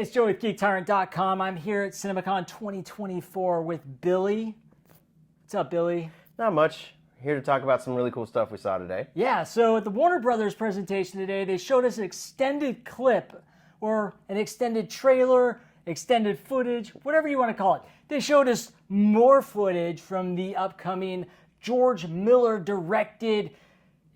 Hey, it's Joe with GeekTyrant.com. I'm here at CinemaCon 2024 with Billy. What's up, Billy? Not much. Here to talk about some really cool stuff we saw today. Yeah, so at the Warner Brothers presentation today, they showed us an extended clip or an extended trailer, extended footage, whatever you want to call it. They showed us more footage from the upcoming George Miller directed,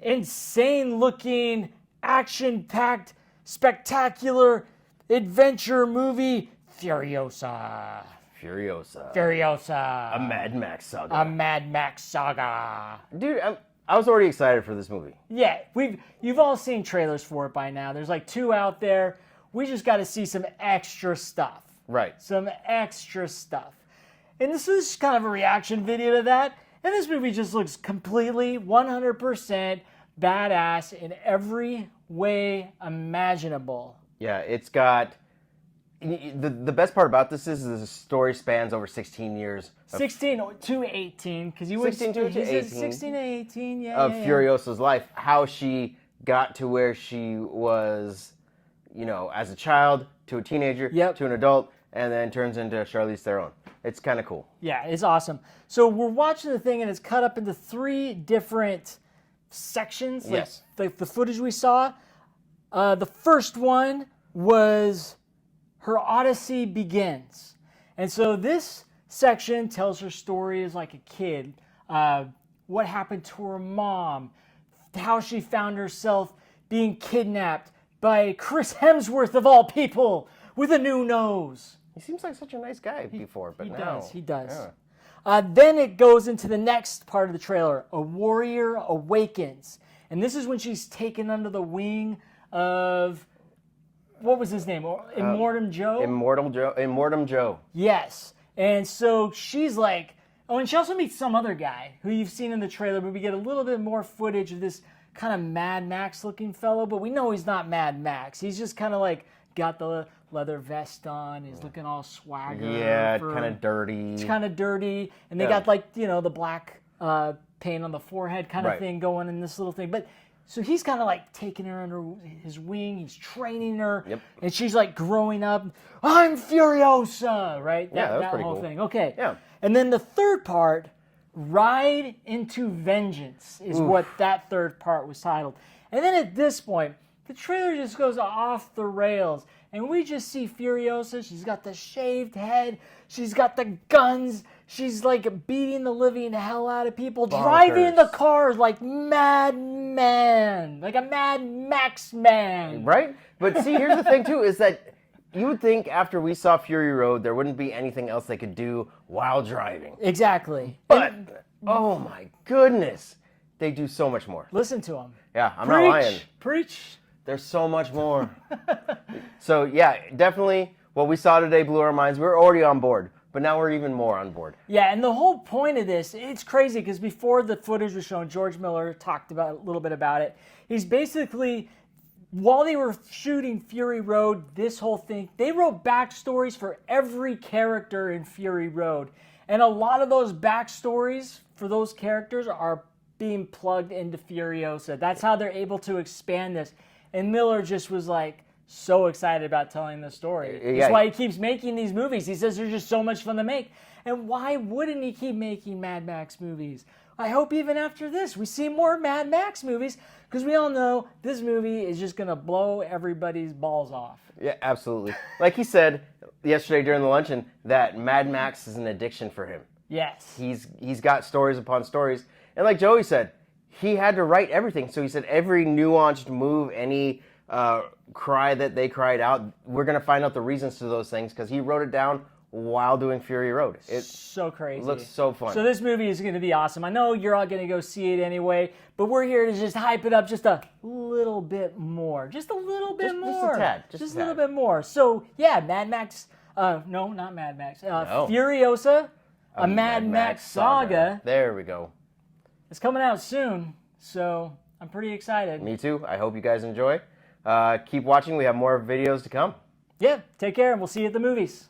insane-looking, action-packed, spectacular adventure movie, Furiosa. Furiosa. A Mad Max Saga. A Mad Max Saga. Dude, I was already excited for this movie. Yeah, you've all seen trailers for it by now. There's like 2 out there. We just got to see some extra stuff. Right. Some extra stuff. And this is kind of a reaction video to that. And this movie just looks completely 100% badass in every way imaginable. Yeah, it's got... The best part about this is the story spans over 16 years. 16 to 18, because he 16 to 18. 16 to 18, yeah. Of Furiosa's life. How she got to where she was, you know, as a child, to a teenager, to an adult, and then turns into Charlize Theron. It's kind of cool. Yeah, it's awesome. So we're watching the thing, and it's cut up into 3 different sections. Yes. Like the footage we saw. The first one was her Odyssey begins. And so this section tells her story as like a kid. What happened to her mom. How she found herself being kidnapped by Chris Hemsworth of all people with a new nose. He seems like such a nice guy before, but now... He does. Yeah. Then it goes into the next part of the trailer. A warrior awakens. And this is when she's taken under the wing of... What was his name? Immortum Joe? Immortum Joe. Yes. And so she's like... Oh, and she also meets some other guy who you've seen in the trailer, but we get a little bit more footage of this kind of Mad Max looking fellow, but we know he's not Mad Max. He's just kind of like got the leather vest on. He's looking all swagger. Yeah, kind of dirty. It's kind of dirty. And they got like, you know, the black paint on the forehead kind of thing going in this little thing. But so he's kind of like taking her under his wing. He's training her. Yep. And she's like growing up. I'm Furiosa, right? That was pretty whole cool. thing. Okay. Yeah. And then the third part, Ride into Vengeance, is what that third part was titled. And then at this point, the trailer just goes off the rails. And we just see Furiosa. She's got the shaved head. She's got the guns. She's like beating the living hell out of people. Bonkers. Driving the cars like Mad Man. Like a Mad Max man. Right? But see, here's the thing too, is that you would think after we saw Fury Road, there wouldn't be anything else they could do while driving. Exactly. But, oh my goodness, they do so much more. Listen to them. Yeah, I'm not lying. Preach. There's so much more. So yeah, definitely what we saw today blew our minds. We were already on board, but now we're even more on board. Yeah, and the whole point of this, it's crazy because before the footage was shown, George Miller talked about a little bit about it. He's basically, while they were shooting Fury Road, this whole thing, they wrote backstories for every character in Fury Road. And a lot of those backstories for those characters are being plugged into Furiosa. That's how they're able to expand this. And Miller just was like so excited about telling the story. Yeah. That's why he keeps making these movies. He says they're just so much fun to make. And why wouldn't he keep making Mad Max movies? I hope even after this we see more Mad Max movies, because we all know this movie is just going to blow everybody's balls off. Yeah, absolutely. Like he said yesterday during the luncheon, that Mad Max is an addiction for him. Yes. He's got stories upon stories. And like Joey said, he had to write everything. So he said every nuanced move, any cry that they cried out, we're going to find out the reasons to those things, because he wrote it down while doing Fury Road. It's so crazy. It looks so fun. So this movie is going to be awesome. I know you're all going to go see it anyway, but we're here to just hype it up just a little bit more. Just a little bit more. Just a tad. Just a little bit more. So yeah, Mad Max, no, not Mad Max. No. Furiosa, a Mad Max Saga. There we go. It's coming out soon, so I'm pretty excited. Me too. I hope you guys enjoy. Keep watching. We have more videos to come. Yeah, take care, and we'll see you at the movies.